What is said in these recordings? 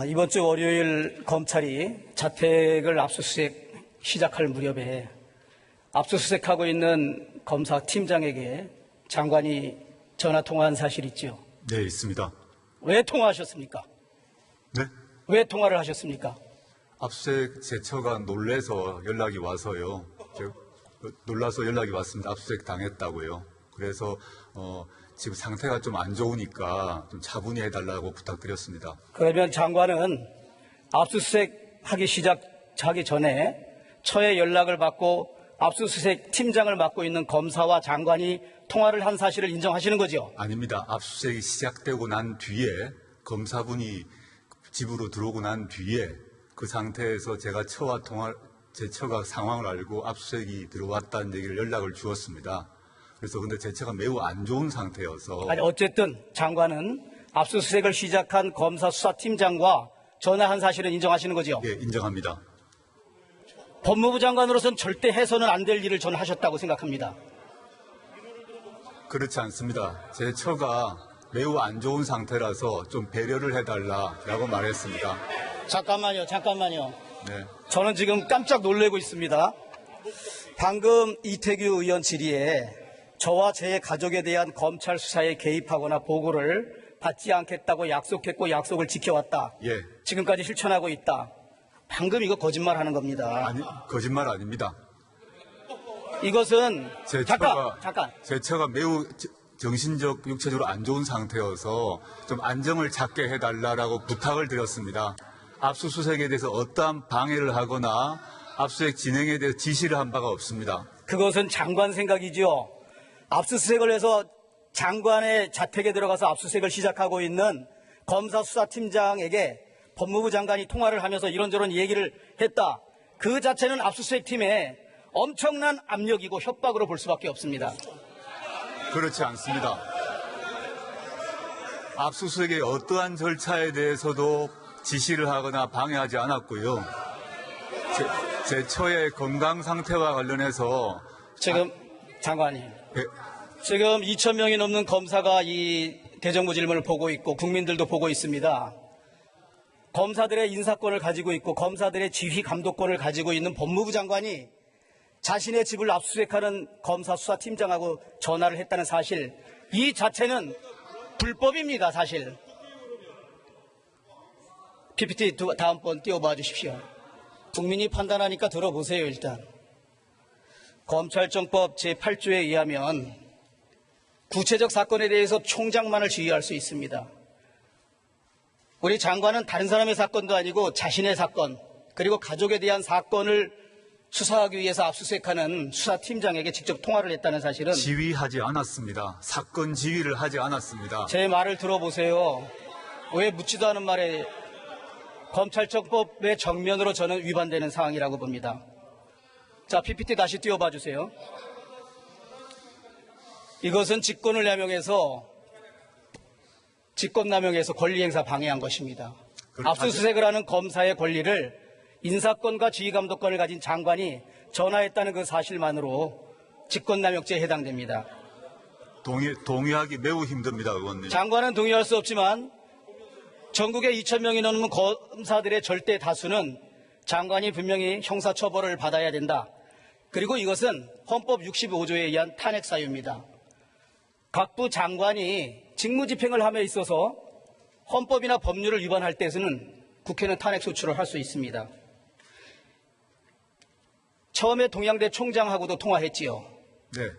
이번 주 월요일 검찰이 자택을 압수수색 시작할 무렵에 압수수색하고 있는 검사팀장에게 장관이 전화 통화한 사실 있죠? 네, 있습니다. 왜 통화하셨습니까? 네? 왜 통화를 하셨습니까? 압수수색 제처가 놀라서 연락이 와서요. 놀라서 연락이 왔습니다. 압수수색 당했다고요. 그래서 지금 상태가 좀 안 좋으니까 좀 차분히 해달라고 부탁드렸습니다. 그러면 장관은 압수수색 하기 전에 처에 연락을 받고 압수수색 팀장을 맡고 있는 검사와 장관이 통화를 한 사실을 인정하시는 거죠? 아닙니다. 압수수색이 시작되고 난 뒤에 검사분이 집으로 들어오고 난 뒤에 그 상태에서 제가 제 처가 상황을 알고 압수수색이 들어왔다는 얘기를 연락을 주었습니다. 그래서 근데 제 처가 매우 안 좋은 상태여서. 아니, 어쨌든 장관은 압수수색을 시작한 검사 수사팀장과 전화한 사실은 인정하시는 거죠? 예, 인정합니다. 법무부 장관으로서는 절대 해서는 안 될 일을 저는 하셨다고 생각합니다. 그렇지 않습니다. 제 처가 매우 안 좋은 상태라서 좀 배려를 해달라라고 말했습니다. 잠깐만요. 네. 저는 지금 깜짝 놀라고 있습니다. 방금 이태규 의원 질의에 저와 제 가족에 대한 검찰 수사에 개입하거나 보고를 받지 않겠다고 약속했고 약속을 지켜왔다. 예. 지금까지 실천하고 있다. 방금 이거 거짓말하는 겁니다. 아니, 거짓말 아닙니다. 이것은 잠깐. 제 처가 매우 정신적, 육체적으로 안 좋은 상태여서 좀 안정을 찾게 해달라고 부탁을 드렸습니다. 압수수색에 대해서 어떠한 방해를 하거나 압수수색 진행에 대해서 지시를 한 바가 없습니다. 그것은 장관 생각이죠. 압수수색을 해서 장관의 자택에 들어가서 압수수색을 시작하고 있는 검사 수사팀장에게 법무부 장관이 통화를 하면서 이런저런 얘기를 했다. 그 자체는 압수수색 팀에 엄청난 압력이고 협박으로 볼 수밖에 없습니다. 그렇지 않습니다. 압수수색의 어떠한 절차에 대해서도 지시를 하거나 방해하지 않았고요. 제 처의 건강 상태와 관련해서 지금 장관님, 예, 지금 2,000명이 넘는 검사가 이 대정부 질문을 보고 있고 국민들도 보고 있습니다. 검사들의 인사권을 가지고 있고 검사들의 지휘 감독권을 가지고 있는 법무부 장관이 자신의 집을 압수수색하는 검사 수사팀장하고 전화를 했다는 사실, 이 자체는 불법입니다. 사실. PPT 다음번 띄워봐 주십시오. 국민이 판단하니까 들어보세요. 일단 검찰청법 제8조에 의하면 구체적 사건에 대해서 총장만을 지휘할 수 있습니다. 우리 장관은 다른 사람의 사건도 아니고 자신의 사건 그리고 가족에 대한 사건을 수사하기 위해서 압수수색하는 수사팀장에게 직접 통화를 했다는 사실은 지휘하지 않았습니다. 사건 지휘를 하지 않았습니다. 제 말을 들어보세요. 왜 묻지도 않은 말에 검찰청법의 정면으로 저는 위반되는 상황이라고 봅니다. 자, PPT 다시 띄워봐 주세요. 이것은 직권남용해서 권리행사 방해한 것입니다. 압수수색을 하는 검사의 권리를 인사권과 지휘감독권을 가진 장관이 전화했다는 그 사실만으로 직권남용죄에 해당됩니다. 동의하기 매우 힘듭니다, 의원님. 장관은 동의할 수 없지만 전국에 2,000명이 넘는 검사들의 절대 다수는 장관이 분명히 형사처벌을 받아야 된다. 그리고 이것은 헌법 65조에 의한 탄핵 사유입니다. 각부 장관이 직무집행을 함에 있어서 헌법이나 법률을 위반할 때에는 국회는 탄핵 소추를 할 수 있습니다. 처음에 동양대 총장하고도 통화했지요. 네.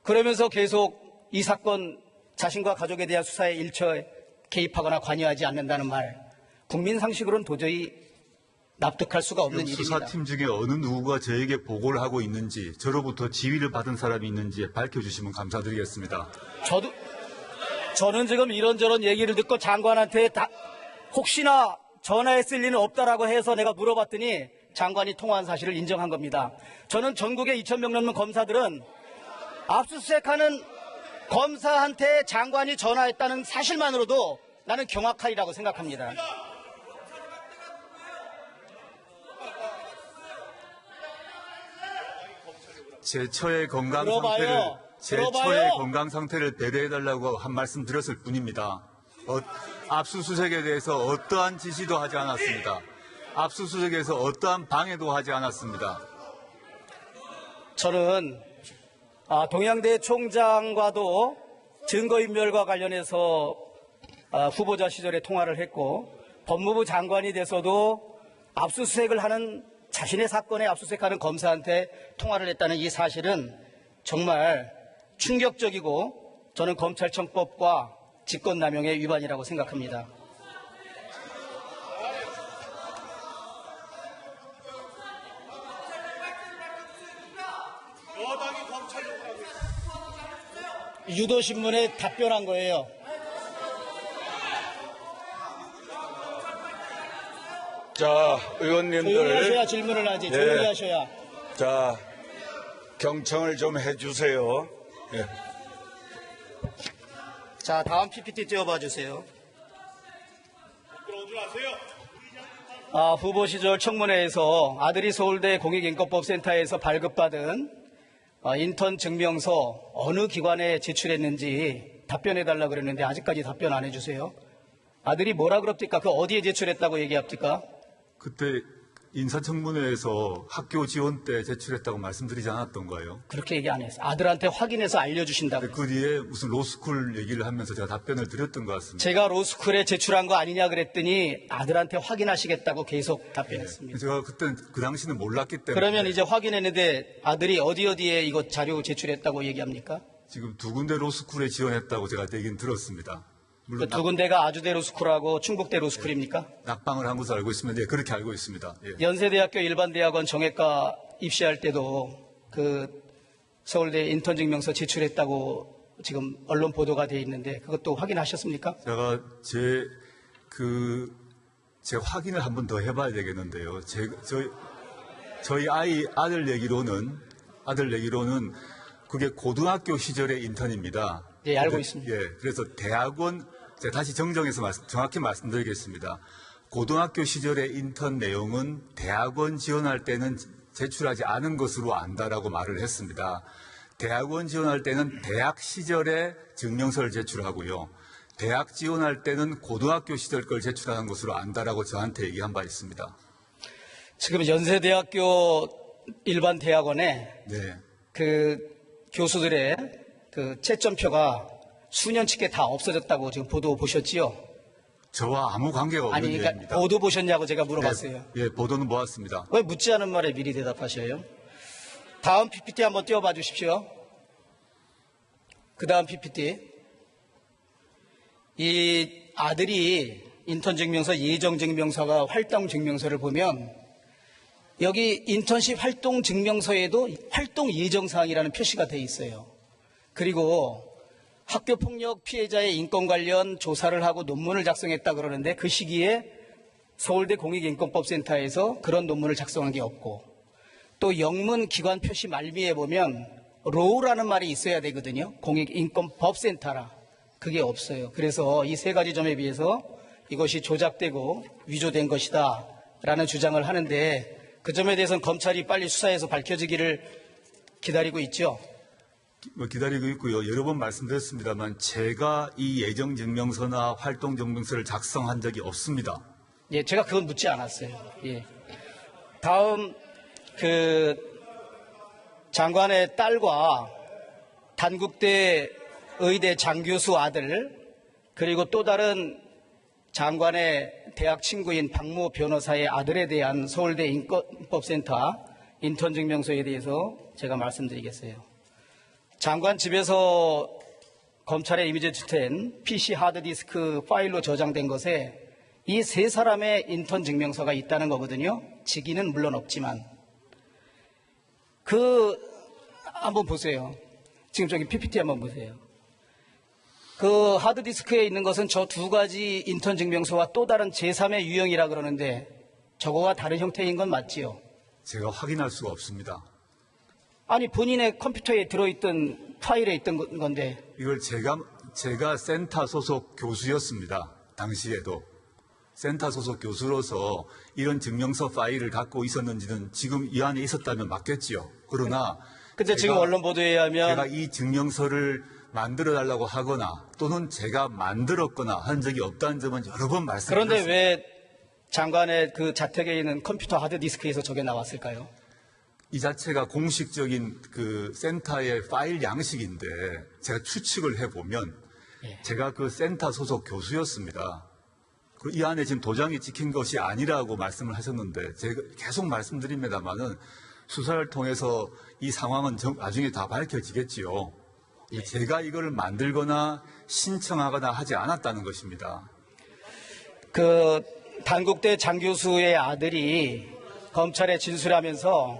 그러면서 계속 이 사건 자신과 가족에 대한 수사에 일처에 개입하거나 관여하지 않는다는 말, 국민 상식으로는 도저히 납득할 수가 없는 일입니다. 수사팀 중에 어느 누구가 저에게 보고를 하고 있는지, 저로부터 지휘를 받은 사람이 있는지 밝혀주시면 감사드리겠습니다. 저는 지금 이런저런 얘기를 듣고 장관한테 혹시나 전화했을 리는 없다라고 해서 내가 물어봤더니 장관이 통화한 사실을 인정한 겁니다. 저는 전국에 2,000명 넘는 검사들은 압수수색하는 검사한테 장관이 전화했다는 사실만으로도 나는 경악하리라고 생각합니다. 제 처의 건강 들어봐요. 상태를 배려해달라고 한 말씀 드렸을 뿐입니다. 압수수색에 대해서 어떠한 지시도 하지 않았습니다. 압수수색에서 어떠한 방해도 하지 않았습니다. 저는 동양대 총장과도 증거인멸과 관련해서 후보자 시절에 통화를 했고 법무부 장관이 돼서도 압수수색을 하는 자신의 사건에 압수수색하는 검사한테 통화를 했다는 이 사실은 정말 충격적이고 저는 검찰청법과 직권남용의 위반이라고 생각합니다. 유도신문에 답변한 거예요. 자, 조용히 의원님들. 하셔야 질문을 하지. 네. 조용히 하셔야. 자, 경청을 좀 해주세요. 예. 자, 다음 PPT 띄워봐 주세요. 후보 시절 청문회에서 아들이 서울대 공익인권법센터에서 발급받은 인턴 증명서 어느 기관에 제출했는지 답변해달라 그랬는데 아직까지 답변 안 해주세요. 아들이 뭐라 그럽니까? 그 어디에 제출했다고 얘기합니까? 그때 인사청문회에서 학교 지원 때 제출했다고 말씀드리지 않았던가요? 그렇게 얘기 안 했어요. 아들한테 확인해서 알려주신다고. 그 뒤에 무슨 로스쿨 얘기를 하면서 제가 답변을 드렸던 것 같습니다. 제가 로스쿨에 제출한 거 아니냐 그랬더니 아들한테 확인하시겠다고 계속 답변했습니다. 제가 그때 그 당시는 몰랐기 때문에. 그러면 이제 확인했는데 아들이 어디에 이거 자료 제출했다고 얘기합니까? 지금 두 군데 로스쿨에 지원했다고 제가 얘기는 들었습니다. 그 물론 두 군데가 아주대 로스쿨하고 충북대 로스쿨입니까? 낙방을 한 것으로 알고 있습니다. 네, 그렇게 알고 있습니다. 예. 연세대학교 일반대학원 정외과 입시할 때도 그 서울대 인턴 증명서 제출했다고 지금 언론 보도가 돼 있는데 그것도 확인하셨습니까? 제가 제 확인을 한 번 더 해봐야 되겠는데요. 저희 아들 얘기로는 그게 고등학교 시절의 인턴입니다. 예, 알고 있습니다. 예, 그래서 대학원, 제가 다시 정정해서 정확히 말씀드리겠습니다. 고등학교 시절의 인턴 내용은 대학원 지원할 때는 제출하지 않은 것으로 안다라고 말을 했습니다. 대학원 지원할 때는 대학 시절에 증명서를 제출하고요. 대학 지원할 때는 고등학교 시절 걸 제출하는 것으로 안다라고 저한테 얘기한 바 있습니다. 지금 연세대학교 일반 대학원에 네. 그 교수들의 그 채점표가 수년치게 다 없어졌다고 지금 보도 보셨지요? 저와 아무 관계가 없는 아니, 그러니까 얘기입니다. 보도 보셨냐고 제가 물어봤어요. 네, 예, 보도는 보았습니다. 왜 묻지 않은 말에 미리 대답하셔요? 다음 PPT 한번 띄워봐 주십시오. 그 다음 PPT. 이 아들이 인턴 증명서, 예정 증명서가 활동 증명서를 보면 여기 인턴십 활동 증명서에도 활동 예정 사항이라는 표시가 돼 있어요. 그리고 학교폭력 피해자의 인권 관련 조사를 하고 논문을 작성했다 그러는데 그 시기에 서울대 공익인권법센터에서 그런 논문을 작성한 게 없고 또 영문 기관 표시 말미에 보면 로우라는 말이 있어야 되거든요. 공익인권법센터라. 그게 없어요. 그래서 이 세 가지 점에 비해서 이것이 조작되고 위조된 것이다 라는 주장을 하는데 그 점에 대해서는 검찰이 빨리 수사해서 밝혀지기를 기다리고 있죠. 기다리고 있고요. 여러 번 말씀드렸습니다만 제가 이 예정 증명서나 활동 증명서를 작성한 적이 없습니다. 예, 제가 그건 묻지 않았어요. 예. 다음 그 장관의 딸과 단국대 의대 장교수 아들 그리고 또 다른 장관의 대학 친구인 박모 변호사의 아들에 대한 서울대 인권법센터 인턴 증명서에 대해서 제가 말씀드리겠어요. 장관 집에서 검찰에 이미지 투된 PC 하드디스크 파일로 저장된 것에 이 세 사람의 인턴 증명서가 있다는 거거든요. 직위는 물론 없지만. 한번 보세요. 지금 저기 PPT 한번 보세요. 그 하드디스크에 있는 것은 저 두 가지 인턴 증명서와 또 다른 제3의 유형이라 그러는데 저거와 다른 형태인 건 맞지요? 제가 확인할 수가 없습니다. 아니 본인의 컴퓨터에 들어있던 파일에 있던 건데 이걸 제가 센터 소속 교수였습니다. 당시에도. 센터 소속 교수로서 이런 증명서 파일을 갖고 있었는지는 지금 이 안에 있었다면 맞겠지요. 그러나 근데 지금 언론 보도에 제가 의하면 이 증명서를 만들어달라고 하거나 또는 제가 만들었거나 한 적이 없다는 점은 여러 번 말씀드렸습니다. 그런데 왜 장관의 그 자택에 있는 컴퓨터 하드디스크에서 저게 나왔을까요? 이 자체가 공식적인 그 센터의 파일 양식인데 제가 추측을 해보면 예. 제가 그 센터 소속 교수였습니다. 이 안에 지금 도장이 찍힌 것이 아니라고 말씀을 하셨는데 제가 계속 말씀드립니다만은 수사를 통해서 이 상황은 나중에 다 밝혀지겠지요. 제가 이거를 만들거나 신청하거나 하지 않았다는 것입니다. 그 단국대 장 교수의 아들이 검찰에 진술하면서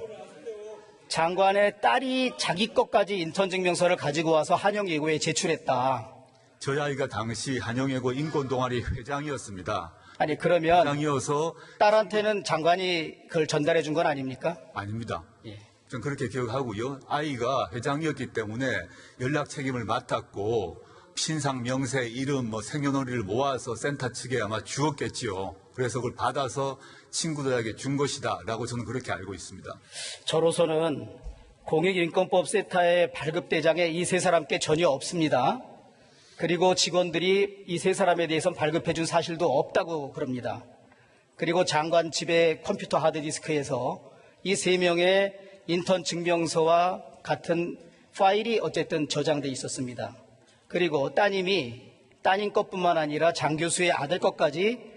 장관의 딸이 자기 것까지 인턴 증명서를 가지고 와서 한영예고에 제출했다. 저희 아이가 당시 한영예고 인권동아리 회장이었습니다. 아니 그러면 회장이어서 딸한테는 장관이 그걸 전달해 준 건 아닙니까? 아닙니다. 예. 전 그렇게 기억하고요. 아이가 회장이었기 때문에 연락 책임을 맡았고 신상, 명세, 이름, 생년월일을 모아서 센터 측에 아마 주었겠지요. 그래서 그걸 받아서 친구들에게 준 것이다라고 저는 그렇게 알고 있습니다. 저로서는 공익인권법 세타의 발급대장에 이 세 사람께 전혀 없습니다. 그리고 직원들이 이 세 사람에 대해서는 발급해 준 사실도 없다고 그럽니다. 그리고 장관 집의 컴퓨터 하드디스크에서 이 세 명의 인턴 증명서와 같은 파일이 어쨌든 저장돼 있었습니다. 그리고 따님 것뿐만 아니라 장 교수의 아들 것까지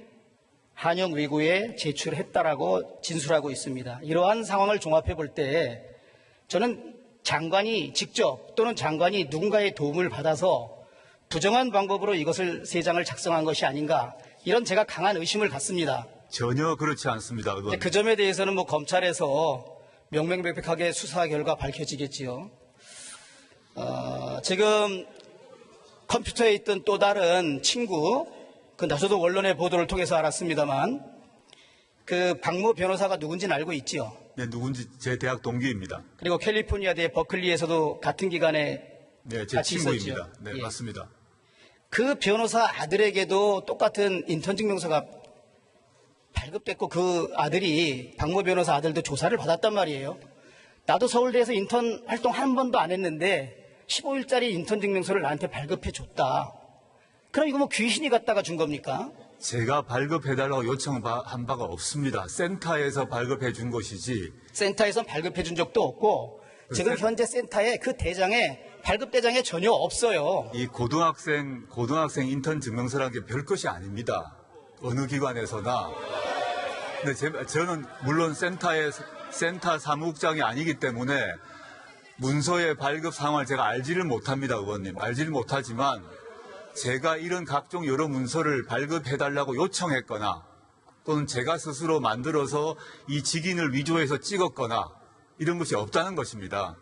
한영외고에 제출했다라고 진술하고 있습니다. 이러한 상황을 종합해 볼 때 저는 장관이 직접 또는 장관이 누군가의 도움을 받아서 부정한 방법으로 이것을 세 장을 작성한 것이 아닌가 이런 제가 강한 의심을 갖습니다. 전혀 그렇지 않습니다. 의원님. 그 점에 대해서는 검찰에서 명명백백하게 수사 결과 밝혀지겠지요. 지금 컴퓨터에 있던 또 다른 친구, 저도 언론의 보도를 통해서 알았습니다만, 그 박모 변호사가 누군지는 알고 있지요. 네, 누군지 제 대학 동기입니다. 그리고 캘리포니아대 버클리에서도 같은 기간에 네, 제 같이 친구입니다. 있었죠. 네, 예. 맞습니다. 그 변호사 아들에게도 똑같은 인턴 증명서가 발급됐고 그 아들이 박모 변호사 아들도 조사를 받았단 말이에요. 나도 서울대에서 인턴 활동 한 번도 안 했는데 15일짜리 인턴 증명서를 나한테 발급해 줬다. 그럼 이거 귀신이 갖다가 준 겁니까? 제가 발급해달라고 요청한 바가 없습니다. 센터에서 발급해 준 것이지. 센터에선 발급해 준 적도 없고 지금 현재 센터에 그 대장에 발급 대장에 전혀 없어요. 이 고등학생 인턴 증명서라는 게 별 것이 아닙니다. 어느 기관에서나. 근데 저는 물론 센터 사무국장이 아니기 때문에 문서의 발급 상황을 제가 알지를 못합니다, 의원님. 알지를 못하지만 제가 이런 각종 여러 문서를 발급해달라고 요청했거나 또는 제가 스스로 만들어서 이 직인을 위조해서 찍었거나 이런 것이 없다는 것입니다.